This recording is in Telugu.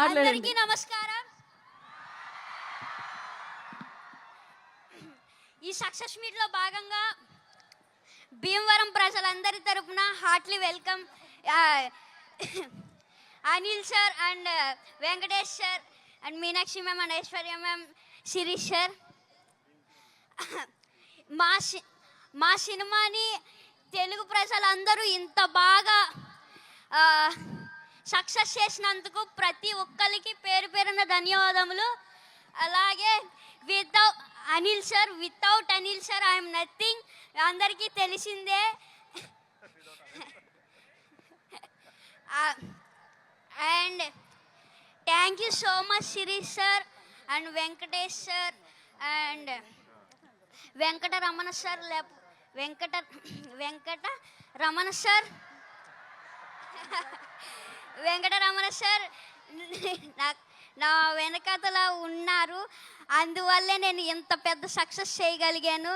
అందరికీ నమస్కారం. ఈ సక్సెస్ మీట్ లో భాగంగా భీమవరం ప్రజలందరి తరపున heartly welcome Anil sir and Venkatesh sir and Meenakshi ma'am and Aishwarya ma'am, Shirish sir. మా సినిమాని తెలుగు ప్రజలందరూ ఇంత బాగా సక్సెస్ చేసినందుకు ప్రతి ఒక్కరికి పేరు పేరున ధన్యవాదములు. అలాగే without Anil sir I'm nothing, అందరికీ తెలిసిందే. And thank you so much Shirish sir and Venkatesh sir and Venkataramana sir Venkataramana sir నా వెనకతలా ఉన్నారు. అందువల్లే నేను ఇంత పెద్ద సక్సెస్ చేయగలిగాను.